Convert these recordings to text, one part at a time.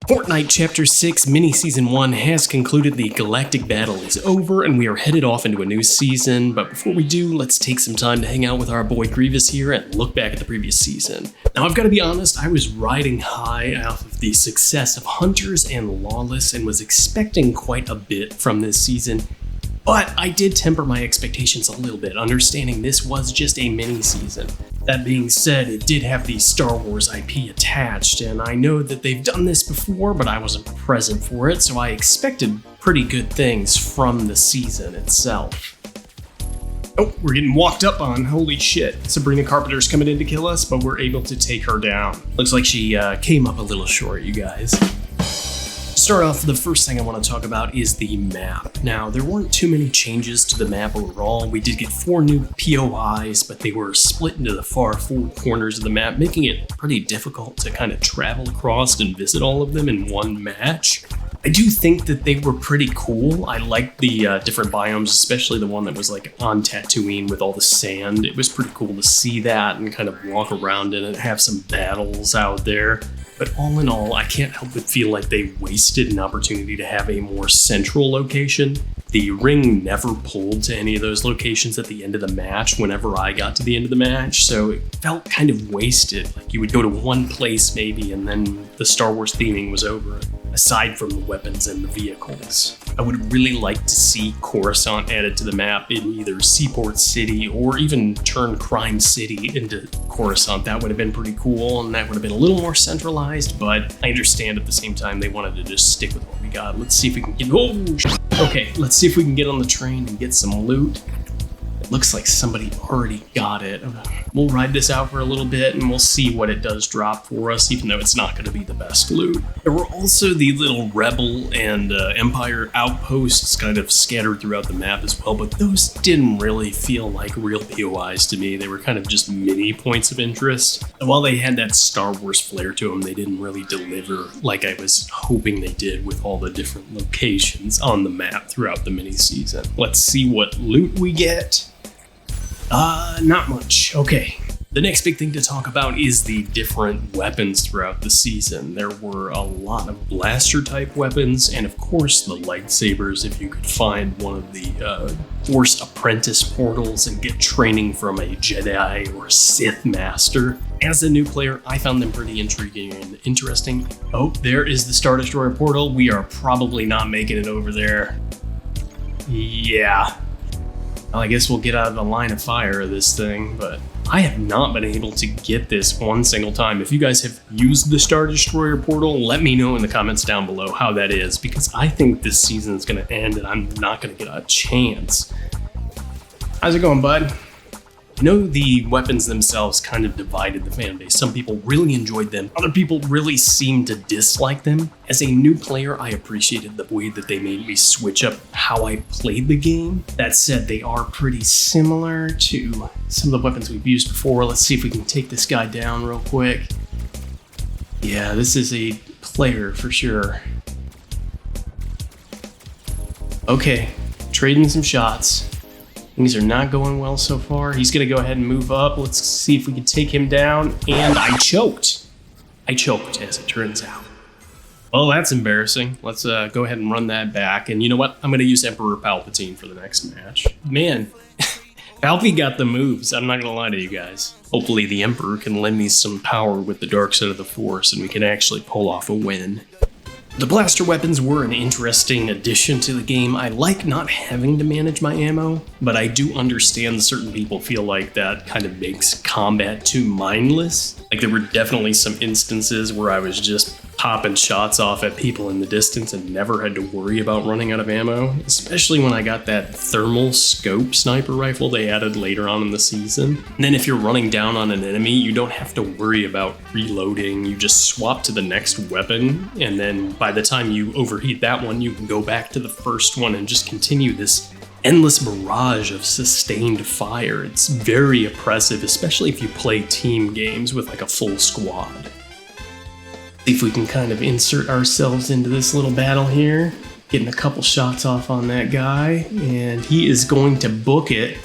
Fortnite Chapter 6 Mini-Season 1 has concluded. The Galactic battle is over, and we are headed off into a new season. But before we do, let's take some time to hang out with our boy Grievous here and look back at the previous season. Now, I've got to be honest, I was riding high off of the success of Hunters and Lawless and was expecting quite a bit from this season. But I did temper my expectations a little bit, understanding this was just a mini-season. That being said, it did have the Star Wars IP attached, and I know that they've done this before, but I wasn't present for it, so I expected pretty good things from the season itself. Oh, we're getting walked up on, holy shit. Sabrina Carpenter's coming in to kill us, but we're able to take her down. Looks like she came up a little short, you guys. Start off, the first thing I want to talk about is the map. Now, there weren't too many changes to the map overall. We did get 4 new POIs, but they were split into the far 4 corners of the map, making it pretty difficult to kind of travel across and visit all of them in one match. I do think that they were pretty cool. I liked the different biomes, especially the one that was like on Tatooine with all the sand. It was pretty cool to see that and kind of walk around in it, have some battles out there. But all in all, I can't help but feel like they wasted an opportunity to have a more central location. The ring never pulled to any of those locations at the end of the match whenever I got to the end of the match, so it felt kind of wasted. Like you would go to one place maybe and then the Star Wars theming was over, aside from the weapons and the vehicles. I would really like to see Coruscant added to the map in either Seaport City or even turn Crime City into Coruscant. That would have been pretty cool, and that would have been a little more centralized, but I understand at the same time they wanted to just stick with what we got. Let's see if we can get... Okay, let's see if we can get on the train and get some loot. It looks like somebody already got it. We'll ride this out for a little bit and we'll see what it does drop for us, even though it's not going to be the best loot. There were also the little Rebel and Empire outposts kind of scattered throughout the map as well, but those didn't really feel like real POIs to me. They were kind of just mini points of interest. And while they had that Star Wars flair to them, they didn't really deliver like I was hoping they did with all the different locations on the map throughout the mini season. Let's see what loot we get. Not much. Okay. The next big thing to talk about is the different weapons throughout the season. There were a lot of blaster type weapons, and of course the lightsabers if you could find one of the Force Apprentice portals and get training from a Jedi or Sith Master. As a new player, I found them pretty intriguing and interesting. Oh, there is the Star Destroyer portal. We are probably not making it over there. Yeah. Well, I guess we'll get out of the line of fire of this thing, but I have not been able to get this one single time. If you guys have used the Star Destroyer portal, let me know in the comments down below how that is, because I think this season is going to end and I'm not going to get a chance. How's it going, bud? I know the weapons themselves kind of divided the fan base. Some people really enjoyed them. Other people really seemed to dislike them. As a new player, I appreciated the way that they made me switch up how I played the game. That said, they are pretty similar to some of the weapons we've used before. Let's see if we can take this guy down real quick. Yeah, this is a player for sure. Okay, trading some shots. Things are not going well so far. He's gonna go ahead and move up. Let's see if we can take him down. And I choked. As it turns out. Well, that's embarrassing. Let's go ahead and run that back. And you know what? I'm gonna use Emperor Palpatine for the next match. Man, Palpy got the moves. I'm not gonna lie to you guys. Hopefully the Emperor can lend me some power with the dark side of the Force and we can actually pull off a win. The blaster weapons were an interesting addition to the game. I like not having to manage my ammo, but I do understand certain people feel like that kind of makes combat too mindless. Like there were definitely some instances where I was just popping shots off at people in the distance and never had to worry about running out of ammo, especially when I got that thermal scope sniper rifle they added later on in the season. And then if you're running down on an enemy, you don't have to worry about reloading. You just swap to the next weapon, and then by the time you overheat that one, you can go back to the first one and just continue this endless barrage of sustained fire. It's very oppressive, especially if you play team games with like a full squad. See if we can kind of insert ourselves into this little battle here. Getting a couple shots off on that guy, and he is going to book it.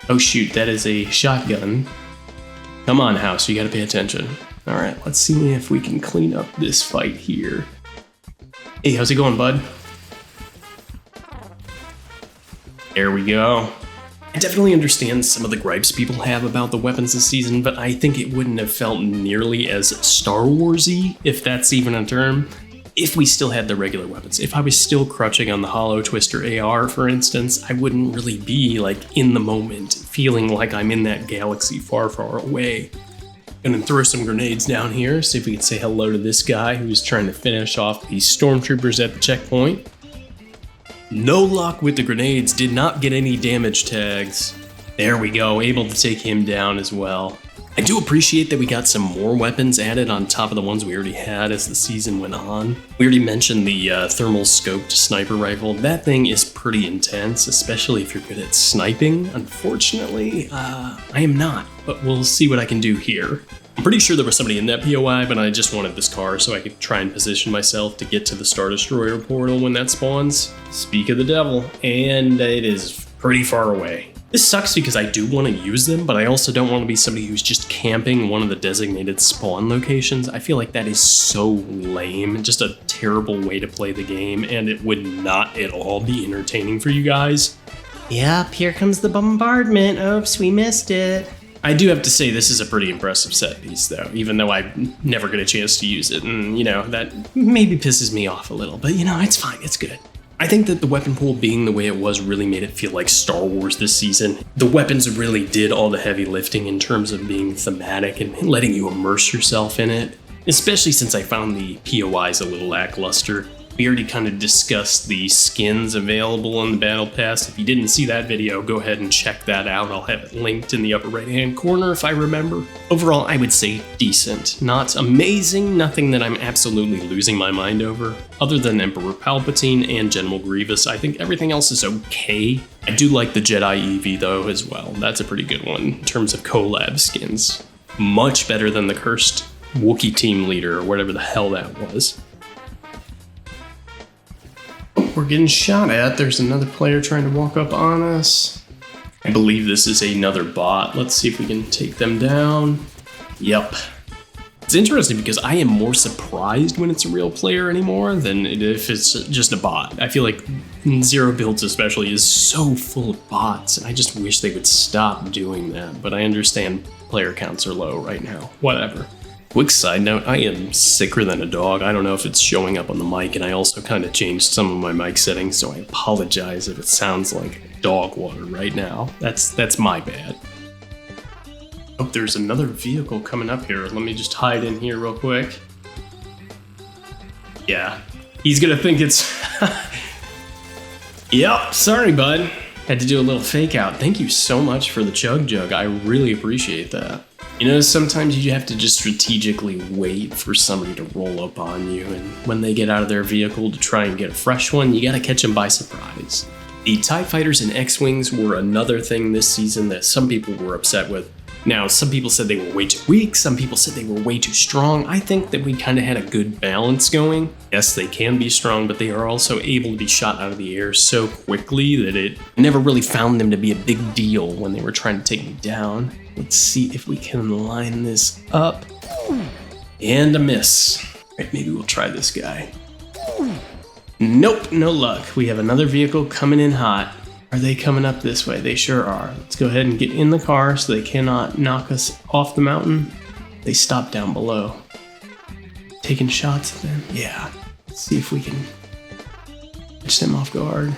Oh shoot, that is a shotgun. Come on, House, you gotta pay attention. All right, let's see if we can clean up this fight here. Hey, how's it going, bud? There we go. I definitely understand some of the gripes people have about the weapons this season, but I think it wouldn't have felt nearly as Star Wars-y, if that's even a term, if we still had the regular weapons. If I was still crouching on the Hollow Twister AR, for instance, I wouldn't really be like in the moment, feeling like I'm in that galaxy far, far away. Gonna throw some grenades down here, see if we can say hello to this guy who's trying to finish off these stormtroopers at the checkpoint. No luck with the grenades, did not get any damage tags. There we go, able to take him down as well. I do appreciate that we got some more weapons added on top of the ones we already had as the season went on. We already mentioned the thermal scoped sniper rifle. That thing is pretty intense, especially if you're good at sniping. Unfortunately, I am not, but we'll see what I can do here. I'm pretty sure there was somebody in that POI, but I just wanted this car so I could try and position myself to get to the Star Destroyer portal when that spawns. Speak of the devil, and it is pretty far away. This sucks because I do want to use them, but I also don't want to be somebody who's just camping one of the designated spawn locations. I feel like that is so lame, just a terrible way to play the game, and it would not at all be entertaining for you guys. Yep, here comes the bombardment. Oops, we missed it. I do have to say this is a pretty impressive set piece though, even though I never get a chance to use it, and that maybe pisses me off a little, but it's fine, it's good. I think that the weapon pool being the way it was really made it feel like Star Wars this season. The weapons really did all the heavy lifting in terms of being thematic and letting you immerse yourself in it, especially since I found the POIs a little lackluster. We already kind of discussed the skins available in the Battle Pass. If you didn't see that video, go ahead and check that out. I'll have it linked in the upper right-hand corner if I remember. Overall, I would say decent. Not amazing, nothing that I'm absolutely losing my mind over. Other than Emperor Palpatine and General Grievous, I think everything else is okay. I do like the Jedi Eevee though as well. That's a pretty good one in terms of collab skins. Much better than the cursed Wookiee team leader or whatever the hell that was. We're getting shot at. There's another player trying to walk up on us. I believe this is another bot. Let's see if we can take them down. Yep. It's interesting because I am more surprised when it's a real player anymore than if it's just a bot. I feel like Zero Builds especially is so full of bots, and I just wish they would stop doing that, but I understand player counts are low right now. Whatever. Quick side note, I am sicker than a dog. I don't know if it's showing up on the mic, and I also kind of changed some of my mic settings, so I apologize if it sounds like dog water right now. That's my bad. Oh, there's another vehicle coming up here. Let me just hide in here real quick. Yeah, he's gonna think it's... Yep, sorry, bud. Had to do a little fake out. Thank you so much for the chug jug. I really appreciate that. Sometimes you have to just strategically wait for somebody to roll up on you, and when they get out of their vehicle to try and get a fresh one, you gotta catch them by surprise. The TIE Fighters and X-Wings were another thing this season that some people were upset with. Now, some people said they were way too weak, some people said they were way too strong. I think that we kind of had a good balance going. Yes, they can be strong, but they are also able to be shot out of the air so quickly that I never really found them to be a big deal when they were trying to take me down. Let's see if we can line this up. And a miss. Right, maybe we'll try this guy. Nope, no luck. We have another vehicle coming in hot. Are they coming up this way? They sure are. Let's go ahead and get in the car so they cannot knock us off the mountain. They stop down below. Taking shots at them? Yeah. Let's see if we can catch them off guard.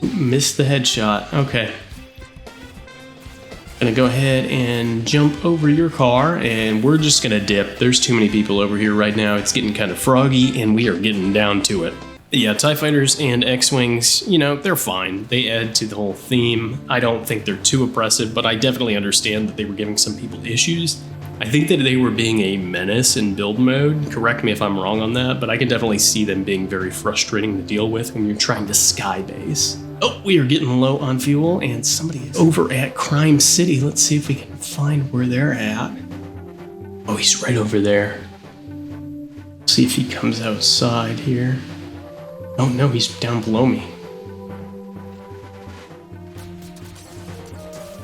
Missed the headshot. Okay. Gonna go ahead and jump over your car, and we're just gonna dip. There's too many people over here right now. It's getting kind of froggy, and we are getting down to it. Yeah, TIE Fighters and X-Wings, they're fine. They add to the whole theme. I don't think they're too oppressive, but I definitely understand that they were giving some people issues. I think that they were being a menace in build mode. Correct me if I'm wrong on that, but I can definitely see them being very frustrating to deal with when you're trying to skybase. Oh, we are getting low on fuel, and somebody is over at Crime City. Let's see if we can find where they're at. Oh, he's right over there. See if he comes outside here. Oh no, he's down below me.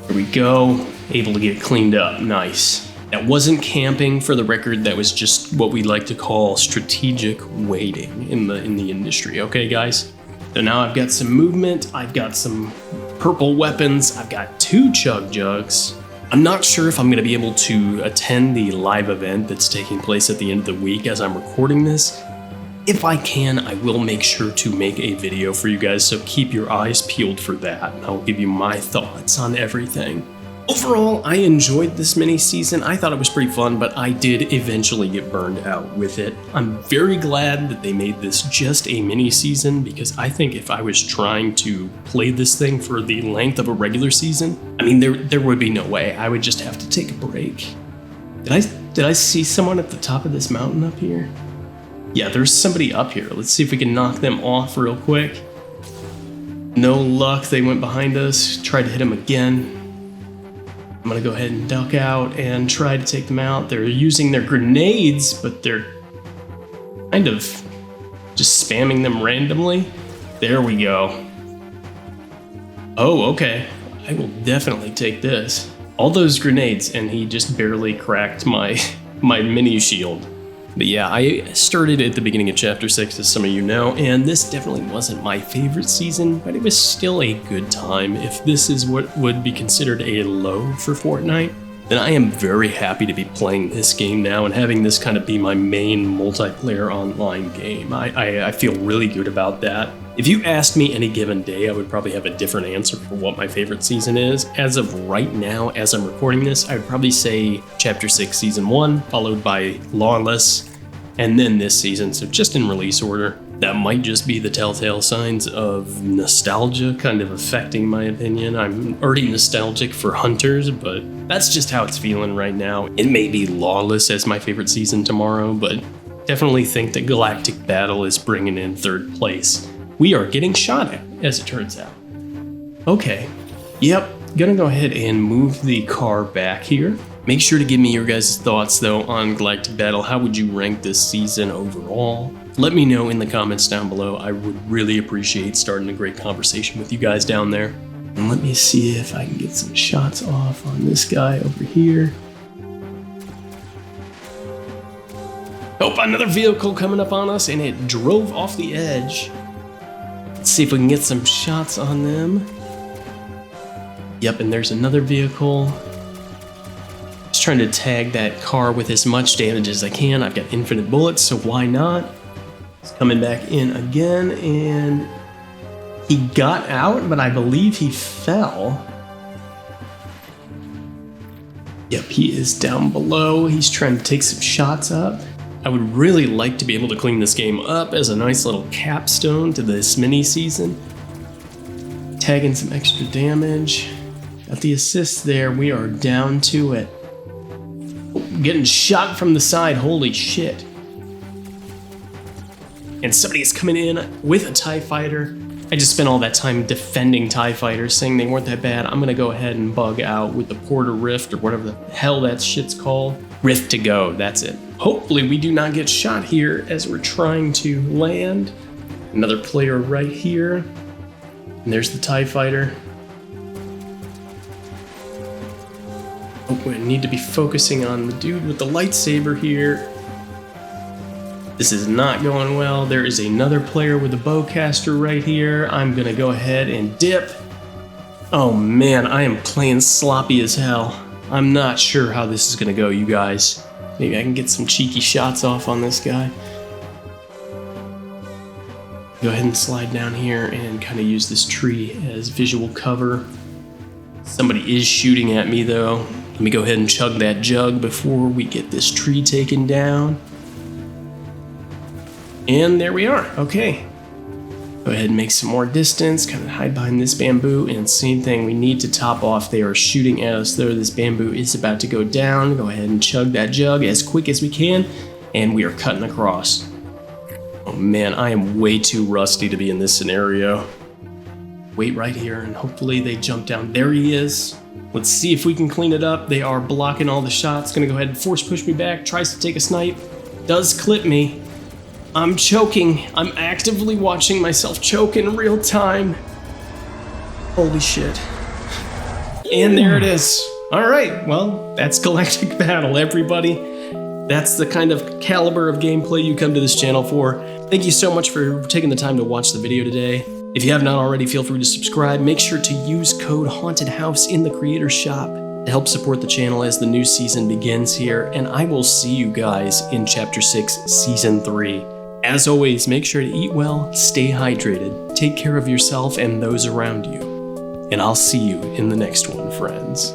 There we go. Able to get cleaned up. Nice. That wasn't camping, for the record. That was just what we like to call strategic waiting in the industry. Okay, guys? So now I've got some movement. I've got some purple weapons. I've got 2 chug jugs. I'm not sure if I'm going to be able to attend the live event that's taking place at the end of the week as I'm recording this. If I can, I will make sure to make a video for you guys, so keep your eyes peeled for that, and I'll give you my thoughts on everything. Overall, I enjoyed this mini season. I thought it was pretty fun, but I did eventually get burned out with it. I'm very glad that they made this just a mini season, because I think if I was trying to play this thing for the length of a regular season, I mean, there would be no way. I would just have to take a break. Did I see someone at the top of this mountain up here? Yeah, there's somebody up here. Let's see if we can knock them off real quick. No luck. They went behind us. Tried to hit them again. I'm gonna go ahead and duck out and try to take them out. They're using their grenades, but they're kind of just spamming them randomly. There we go. Oh, okay. I will definitely take this. All those grenades, and he just barely cracked my mini shield. But yeah, I started at the beginning of Chapter 6, as some of you know, and this definitely wasn't my favorite season, but it was still a good time. If this is what would be considered a low for Fortnite, then I am very happy to be playing this game now and having this kind of be my main multiplayer online game. I feel really good about that. If you asked me any given day, I would probably have a different answer for what my favorite season is. As of right now, as I'm recording this, I would probably say Chapter 6 Season 1, followed by Lawless, and then this season, so just in release order. That might just be the telltale signs of nostalgia kind of affecting my opinion. I'm already nostalgic for Hunters, but that's just how it's feeling right now. It may be Lawless as my favorite season tomorrow, but definitely think that Galactic Battle is bringing in 3rd place. We are getting shot at, as it turns out. Okay, yep, gonna go ahead and move the car back here. Make sure to give me your guys' thoughts, though, on Galactic Battle. How would you rank this season overall? Let me know in the comments down below. I would really appreciate starting a great conversation with you guys down there. And let me see if I can get some shots off on this guy over here. Oh, another vehicle coming up on us, and it drove off the edge. Let's see if we can get some shots on them. Yep, and there's another vehicle. Just trying to tag that car with as much damage as I can. I've got infinite bullets, so why not? He's coming back in again, and he got out, but I believe he fell. Yep, he is down below. He's trying to take some shots up. I would really like to be able to clean this game up as a nice little capstone to this mini season. Tagging some extra damage. Got the assist there. We are down to it. Oh, getting shot from the side. Holy shit. And somebody is coming in with a TIE fighter. I just spent all that time defending TIE fighters, saying they weren't that bad. I'm gonna go ahead and bug out with the Porter Rift, or whatever the hell that shit's called. Rift to go, that's it. Hopefully we do not get shot here as we're trying to land. Another player right here. And there's the TIE fighter. Oh, we need to be focusing on the dude with the lightsaber here. This is not going well. There is another player with a bowcaster right here. I'm gonna go ahead and dip. Oh man, I am playing sloppy as hell. I'm not sure how this is gonna go, you guys. Maybe I can get some cheeky shots off on this guy. Go ahead and slide down here and kind of use this tree as visual cover. Somebody is shooting at me though. Let me go ahead and chug that jug before we get this tree taken down. And there we are, okay. Go ahead and make some more distance, kind of hide behind this bamboo, and same thing, we need to top off. They are shooting at us though. This bamboo is about to go down. Go ahead and chug that jug as quick as we can, and we are cutting across. Oh man, I am way too rusty to be in this scenario. Wait right here, and hopefully they jump down. There he is. Let's see if we can clean it up. They are blocking all the shots. Gonna go ahead and force push me back. Tries to take a snipe. Does clip me. I'm choking. I'm actively watching myself choke in real time. Holy shit. And there it is. Alright, well, that's Galactic Battle, everybody. That's the kind of caliber of gameplay you come to this channel for. Thank you so much for taking the time to watch the video today. If you have not already, feel free to subscribe. Make sure to use code Haunted House in the Creator Shop to help support the channel as the new season begins here, and I will see you guys in Chapter 6, Season 3. As always, make sure to eat well, stay hydrated, take care of yourself and those around you, and I'll see you in the next one, friends.